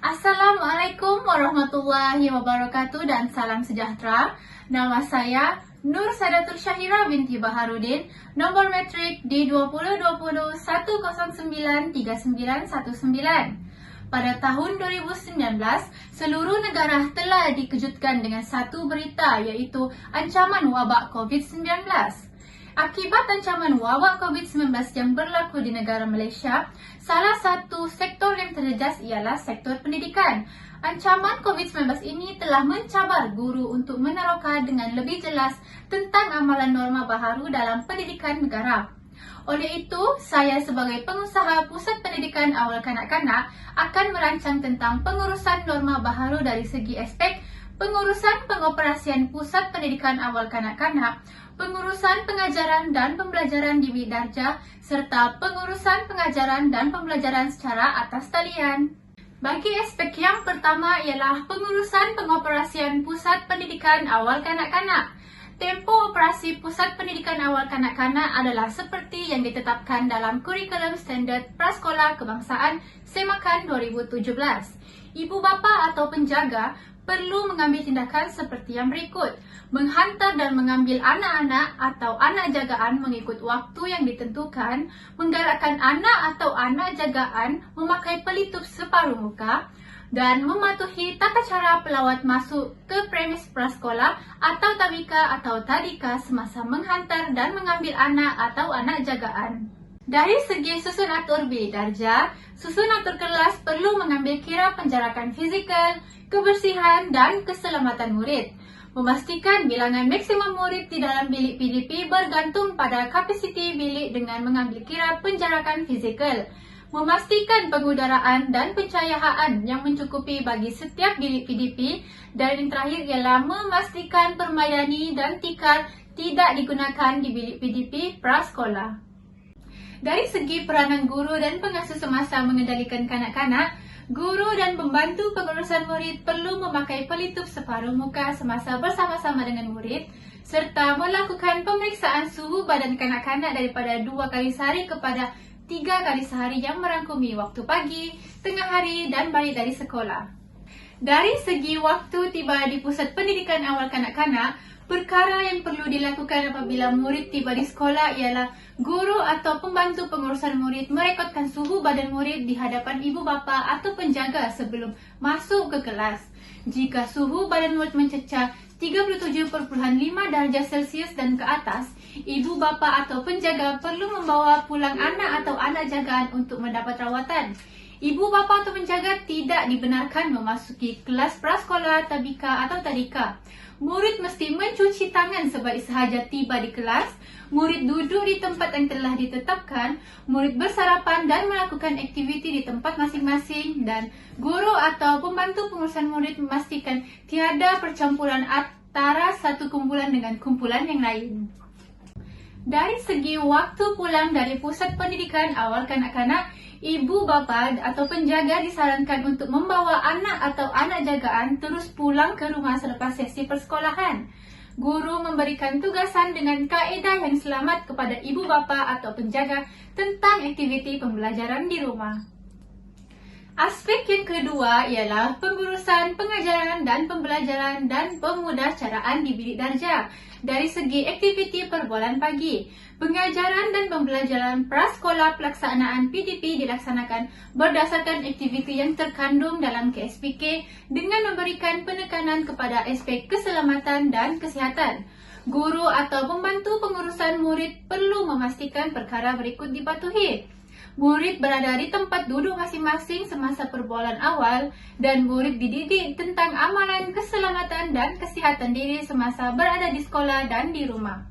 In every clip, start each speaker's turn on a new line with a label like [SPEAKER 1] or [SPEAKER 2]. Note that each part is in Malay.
[SPEAKER 1] Assalamualaikum warahmatullahi wabarakatuh dan salam sejahtera. Nama saya Nur Sadatul Syahira binti Baharudin, nomor metrik D2020-1093919. Pada tahun 2019, seluruh negara telah dikejutkan dengan satu berita, iaitu ancaman wabak COVID-19. Akibat ancaman wabak COVID-19 yang berlaku di negara Malaysia, salah satu sektor yang terjejas ialah sektor pendidikan. Ancaman COVID-19 ini telah mencabar guru untuk meneroka dengan lebih jelas tentang amalan norma baharu dalam pendidikan negara. Oleh itu, saya sebagai pengusaha Pusat Pendidikan Awal Kanak-Kanak akan merancang tentang pengurusan norma baharu dari segi aspek pengurusan pengoperasian Pusat Pendidikan Awal Kanak-Kanak, pengurusan pengajaran dan pembelajaran di bilik darjah, serta pengurusan pengajaran dan pembelajaran secara atas talian. Bagi aspek yang pertama ialah pengurusan pengoperasian Pusat Pendidikan Awal Kanak-Kanak. Tempoh operasi Pusat Pendidikan Awal Kanak-Kanak adalah seperti yang ditetapkan dalam Kurikulum Standard Prasekolah Kebangsaan Semakan 2017. Ibu bapa atau penjaga perlu mengambil tindakan seperti yang berikut: menghantar dan mengambil anak-anak atau anak jagaan mengikut waktu yang ditentukan, menggalakkan anak atau anak jagaan memakai pelitup separuh muka, dan mematuhi tata cara pelawat masuk ke premis prasekolah atau tabika atau tadika semasa menghantar dan mengambil anak atau anak jagaan. Dari segi susun atur bilik darjah, susun atur kelas perlu mengambil kira penjarakan fizikal, kebersihan dan keselamatan murid. Memastikan bilangan maksimum murid di dalam bilik PDP bergantung pada kapasiti bilik dengan mengambil kira penjarakan fizikal. Memastikan pengudaraan dan pencahayaan yang mencukupi bagi setiap bilik PDP. Dan yang terakhir ialah memastikan permaidani dan tikar tidak digunakan di bilik PDP prasekolah. Dari segi peranan guru dan pengasuh semasa mengendalikan kanak-kanak, guru dan pembantu pengurusan murid perlu memakai pelitup separuh muka semasa bersama-sama dengan murid, serta melakukan pemeriksaan suhu badan kanak-kanak daripada 2 kali sehari kepada 3 kali sehari yang merangkumi waktu pagi, tengah hari dan balik dari sekolah. Dari segi waktu tiba di Pusat Pendidikan Awal Kanak-Kanak, perkara yang perlu dilakukan apabila murid tiba di sekolah ialah guru atau pembantu pengurusan murid merekodkan suhu badan murid di hadapan ibu bapa atau penjaga sebelum masuk ke kelas. Jika suhu badan murid mencecah 37.5 darjah Celsius dan ke atas, ibu bapa atau penjaga perlu membawa pulang anak atau anak jagaan untuk mendapat rawatan. Ibu bapa atau penjaga tidak dibenarkan memasuki kelas prasekolah, tabika atau tadika. Murid mesti mencuci tangan sebalik sahaja tiba di kelas. Murid duduk di tempat yang telah ditetapkan. Murid bersarapan dan melakukan aktiviti di tempat masing-masing. Dan guru atau pembantu pengurusan murid memastikan tiada percampuran antara satu kumpulan dengan kumpulan yang lain. Dari segi waktu pulang dari Pusat Pendidikan Awal Kanak-Kanak, ibu bapa atau penjaga disarankan untuk membawa anak atau anak jagaan terus pulang ke rumah selepas sesi persekolahan. Guru memberikan tugasan dengan kaedah yang selamat kepada ibu bapa atau penjaga tentang aktiviti pembelajaran di rumah. Aspek yang kedua ialah pengurusan pengajaran dan pembelajaran dan pemudahcaraan di bilik darjah. Dari segi aktiviti perbualan pagi, pengajaran dan pembelajaran prasekolah pelaksanaan PDP dilaksanakan berdasarkan aktiviti yang terkandung dalam KSPK dengan memberikan penekanan kepada aspek keselamatan dan kesihatan. Guru atau pembantu pengurusan murid perlu memastikan perkara berikut dipatuhi. Murid berada di tempat duduk masing-masing semasa perbualan awal dan murid dididik tentang amalan keselamatan dan kesihatan diri semasa berada di sekolah dan di rumah.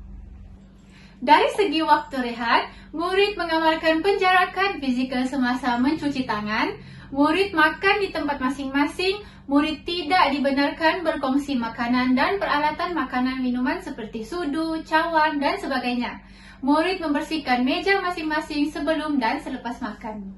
[SPEAKER 1] Dari segi waktu rehat, murid mengamalkan penjarakan fizikal semasa mencuci tangan. Murid makan di tempat masing-masing. Murid tidak dibenarkan berkongsi makanan dan peralatan makanan minuman seperti sudu, cawan dan sebagainya. Murid membersihkan meja masing-masing sebelum dan selepas makan.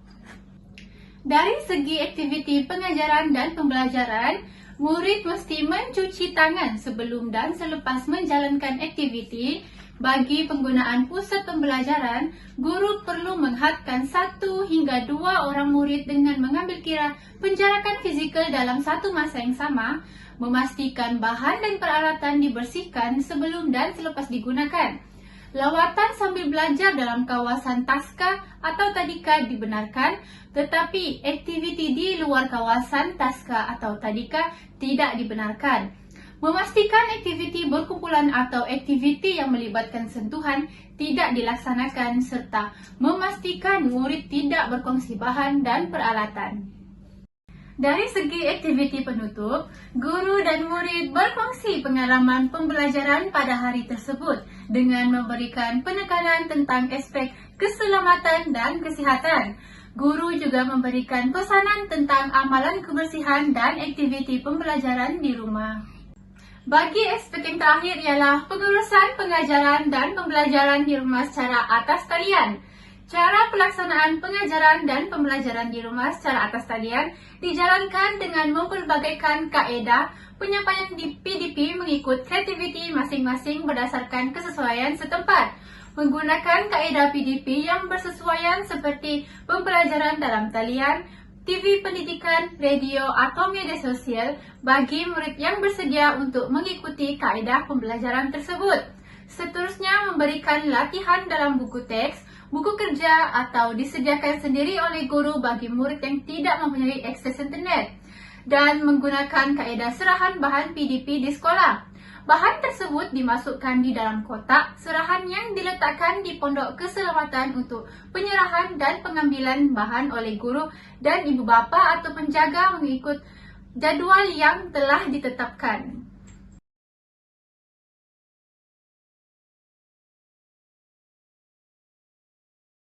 [SPEAKER 1] Dari segi aktiviti pengajaran dan pembelajaran, murid mesti mencuci tangan sebelum dan selepas menjalankan aktiviti, Bagi penggunaan pusat pembelajaran, guru perlu menghadkan 1 hingga 2 orang murid dengan mengambil kira penjarakan fizikal dalam satu masa yang sama, memastikan bahan dan peralatan dibersihkan sebelum dan selepas digunakan. Lawatan sambil belajar dalam kawasan taska atau tadika dibenarkan, tetapi aktiviti di luar kawasan taska atau tadika tidak dibenarkan. Memastikan aktiviti berkumpulan atau aktiviti yang melibatkan sentuhan tidak dilaksanakan serta memastikan murid tidak berkongsi bahan dan peralatan. Dari segi aktiviti penutup, guru dan murid berkongsi pengalaman pembelajaran pada hari tersebut dengan memberikan penekanan tentang aspek keselamatan dan kesihatan. Guru juga memberikan pesanan tentang amalan kebersihan dan aktiviti pembelajaran di rumah. Bagi aspek yang terakhir ialah pengurusan pengajaran dan pembelajaran di rumah secara atas talian. Cara pelaksanaan pengajaran dan pembelajaran di rumah secara atas talian dijalankan dengan mempelbagaikan kaedah penyampaian di PDP mengikut kreativiti masing-masing berdasarkan kesesuaian setempat. Menggunakan kaedah PDP yang bersesuaian seperti pembelajaran dalam talian, TV pendidikan, radio atau media sosial bagi murid yang bersedia untuk mengikuti kaedah pembelajaran tersebut. Seterusnya, memberikan latihan dalam buku teks, buku kerja atau disediakan sendiri oleh guru bagi murid yang tidak mempunyai akses internet dan menggunakan kaedah serahan bahan PDP di sekolah. Bahan tersebut dimasukkan di dalam kotak serahan yang diletakkan di pondok keselamatan untuk penyerahan dan pengambilan bahan oleh guru dan ibu bapa atau penjaga mengikut jadual yang telah ditetapkan.